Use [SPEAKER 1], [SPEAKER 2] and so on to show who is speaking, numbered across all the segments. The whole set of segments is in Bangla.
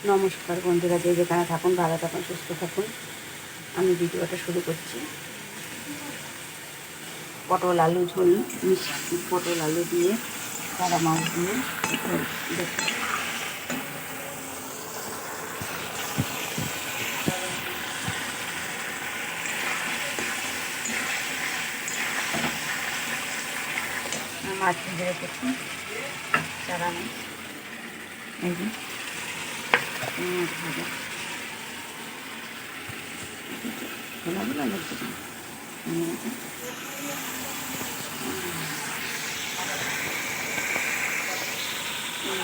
[SPEAKER 1] নমস্কার বন্ধুরা, যে যেখানে থাকুন ভালো থাকুন, সুস্থ থাকুন। আমি ভিডিওটা শুরু করছি। পটল আলু ঝোল, মিষ্টি পটল আলু দিয়ে, সাদা মাছ দিয়ে দেখুন। মাছ ভেজে রেখেছি, চারা মাছ, এই যে মাছ ভাজা, খোলাগুলো লাগছে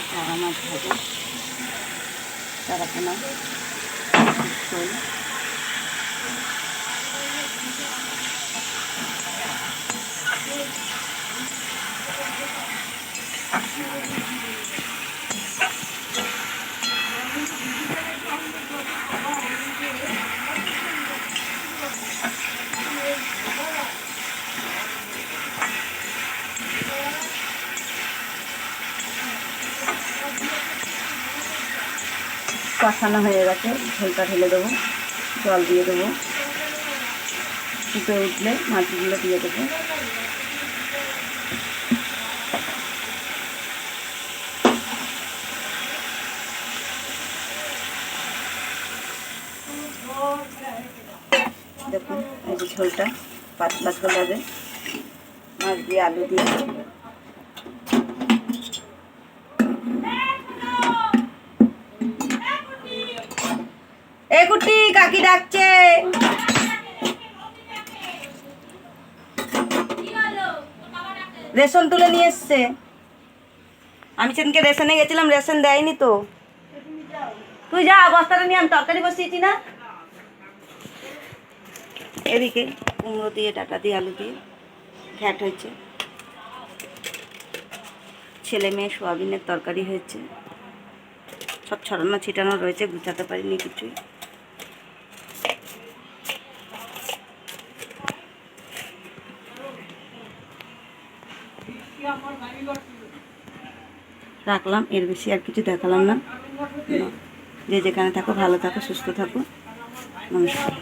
[SPEAKER 1] চারা মাছ ভাজা, চারা পোনা ঝোল, কষানো হয়ে গেছে। ঝোলটা ঢেলে দেবো, জল দিয়ে দেবো, ফুটে উঠলে মাছগুলো দিয়ে দেবো। দেখুন এই যে ঝোলটা পাতলা ঝোল হবে, মাছ দিয়ে আলু দিয়ে। এ কুটি কাকি ডাকছে। রেশন তুলে নিয়ে এসছে। আমি সেদিনকে রেশনে গেছিলাম, রেশন দেয়নি তো। তুই যা, বস্তাটা নিয়ে আমি তরকারি বসিয়েছি না। এদিকে কুমড়ো দিয়ে, ডাঁটা দিয়ে, আলু দিয়ে ঘ্যাট হয়েছে। ছেলে মেয়ে সোয়াবিনের তরকারি হয়েছে। সব ছড়ানো ছিটানো রয়েছে, গুছাতে পারিনি কিছুই। রাখলাম, এর বেশি আর কিছু দেখালাম না। যে যেখানে থাকো ভালো থাকো, সুস্থ থাকো। নমস্কার।